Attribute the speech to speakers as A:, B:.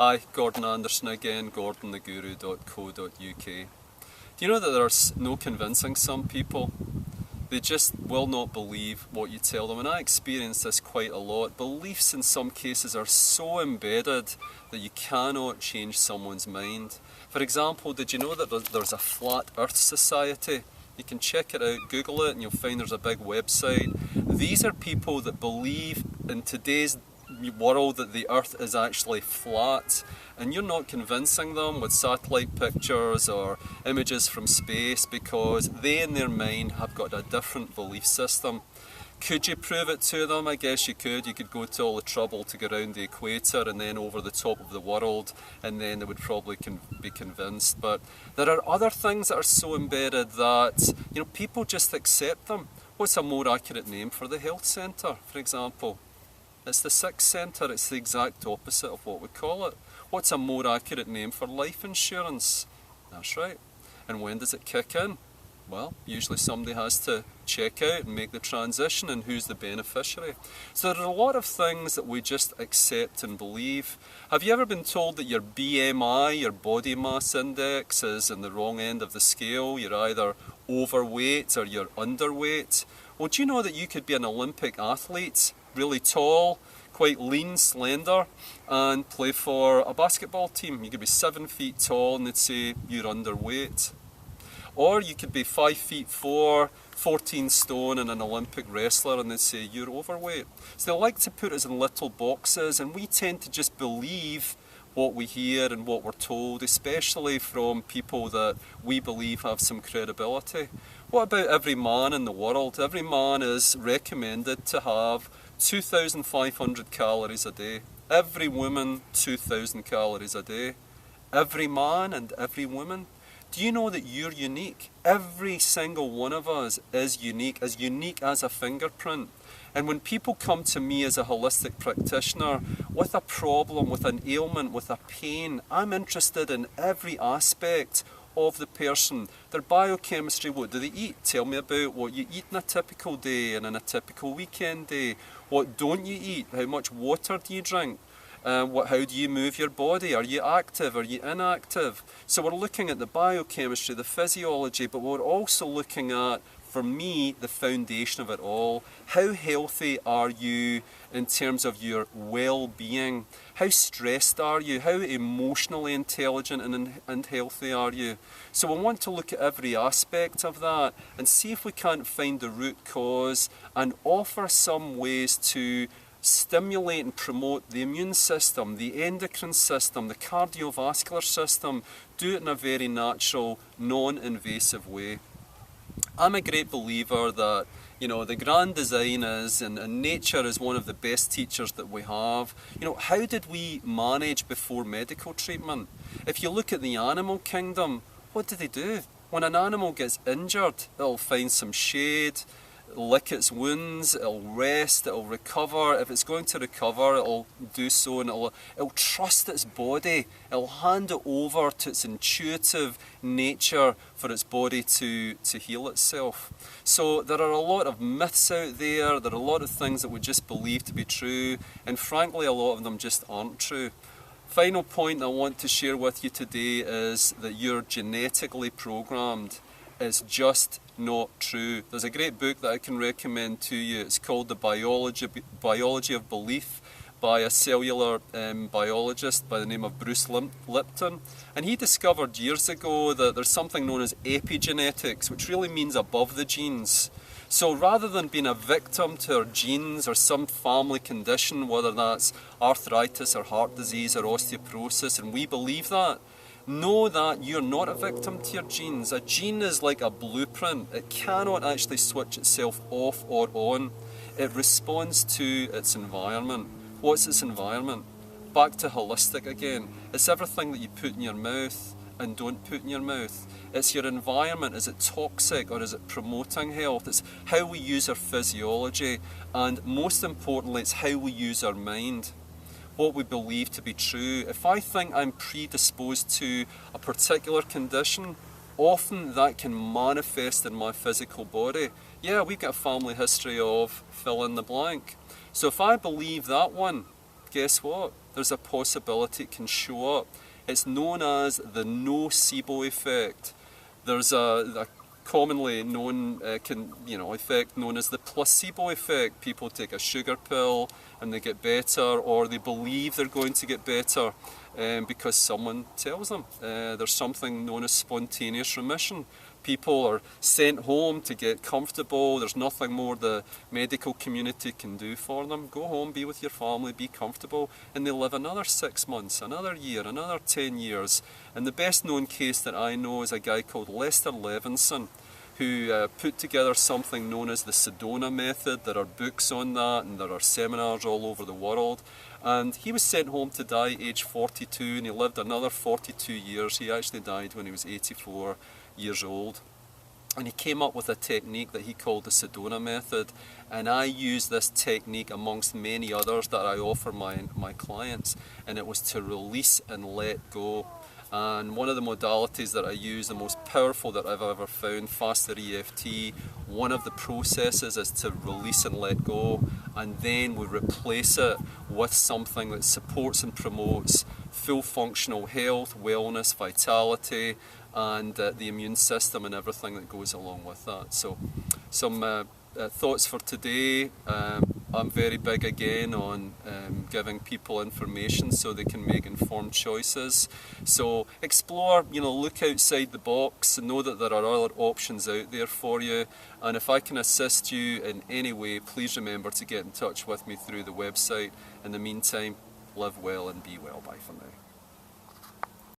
A: Hi, Gordon Anderson again, gordontheguru.co.uk. Do you know that there's no convincing some people? They just will not believe what you tell them, and I experience this quite a lot. Beliefs in some cases are so embedded that you cannot change someone's mind. For example, did you know that there's a Flat Earth Society? You can check it out, Google it, and you'll find there's a big website. These are people that believe in today's world that the earth is actually flat, and you're not convincing them with satellite pictures or images from space, because they in their mind have got a different belief system. Could you prove it to them? I guess you could. You could go to all the trouble to go around the equator and then over the top of the world, and then they would probably be convinced. But there are other things that are so embedded that people just accept them. What's a more accurate name for the health centre, for example? It's the sick centre. It's the exact opposite of what we call it. What's a more accurate name for life insurance? That's right. And when does it kick in? Well, usually somebody has to check out and make the transition, and who's the beneficiary? So there are a lot of things that we just accept and believe. Have you ever been told that your BMI, your body mass index, is in the wrong end of the scale? You're either overweight or you're underweight. Well, do you know that you could be an Olympic athlete, really tall, quite lean, slender, and play for a basketball team? You could be 7 feet tall and they'd say you're underweight. Or you could be 5 feet 4, 14 stone and an Olympic wrestler, and they'd say you're overweight. So they like to put us in little boxes, and we tend to just believe what we hear and what we're told, especially from people that we believe have some credibility. What about every man in the world? Every man is recommended to have 2,500 calories a day. Every woman, 2,000 calories a day. Every man and every woman. Do you know that you're unique? Every single one of us is unique as a fingerprint. And when people come to me as a holistic practitioner with a problem, with an ailment, with a pain, I'm interested in every aspect of the person. Their biochemistry, what do they eat? Tell me about what you eat in a typical day and in a typical weekend day. What don't you eat? How much water do you drink? How do you move your body? Are you active? Are you inactive? So we're looking at the biochemistry, the physiology, but we're also looking at, for me, the foundation of it all. How healthy are you in terms of your well-being? How stressed are you? How emotionally intelligent and healthy are you? So we want to look at every aspect of that and see if we can't find the root cause and offer some ways to stimulate and promote the immune system, the endocrine system, the cardiovascular system. Do it in a very natural, non-invasive way. I'm a great believer that the grand design is, and nature is one of the best teachers that we have. How did we manage before medical treatment? If you look at the animal kingdom, what do they do? When an animal gets injured, it'll find some shade, lick its wounds, it'll rest, it'll recover. If it's going to recover, it'll do so, and it'll trust its body. It'll hand it over to its intuitive nature for its body to heal itself. So there are a lot of myths out there. There are a lot of things that we just believe to be true, and frankly a lot of them just aren't true. Final point I want to share with you today is that you're genetically programmed. It's just not true. There's a great book that I can recommend to you. It's called The Biology of Belief by a cellular biologist by the name of Bruce Lipton. And he discovered years ago that there's something known as epigenetics, which really means above the genes. So rather than being a victim to our genes or some family condition, whether that's arthritis or heart disease or osteoporosis, and we believe that, know that you're not a victim to your genes. A gene is like a blueprint. It cannot actually switch itself off or on. It responds to its environment. What's its environment? Back to holistic again. It's everything that you put in your mouth and don't put in your mouth. It's your environment. Is it toxic or is it promoting health? It's how we use our physiology, and most importantly, it's how we use our mind. What we believe to be true. If I think I'm predisposed to a particular condition, often that can manifest in my physical body. Yeah, we've got a family history of fill in the blank. So if I believe that one, guess what? there's a possibility it can show up. It's known as the nocebo effect. There's a commonly known effect known as the placebo effect. People take a sugar pill and they get better, or they believe they're going to get better because someone tells them. There's something known as spontaneous remission. People are sent home to get comfortable. There's nothing more the medical community can do for them. Go home, be with your family, be comfortable, and they live another 6 months, another year, another 10 years. And the best known case that I know is a guy called Lester Levinson, who put together something known as the Sedona method. There are books on that, and there are seminars all over the world. And he was sent home to die age 42, and he lived another 42 years. He actually died when he was 84 years old. And he came up with a technique that he called the Sedona method. And I use this technique amongst many others that I offer my clients. And it was to release and let go. And one of the modalities that I use, the most powerful that I've ever found, Faster EFT, one of the processes is to release and let go, and then we replace it with something that supports and promotes full functional health, wellness, vitality, and the immune system and everything that goes along with that. So some thoughts for today. I'm very big again on giving people information so they can make informed choices. So explore, look outside the box and know that there are other options out there for you. And if I can assist you in any way, please remember to get in touch with me through the website. In the meantime, live well and be well. Bye for now.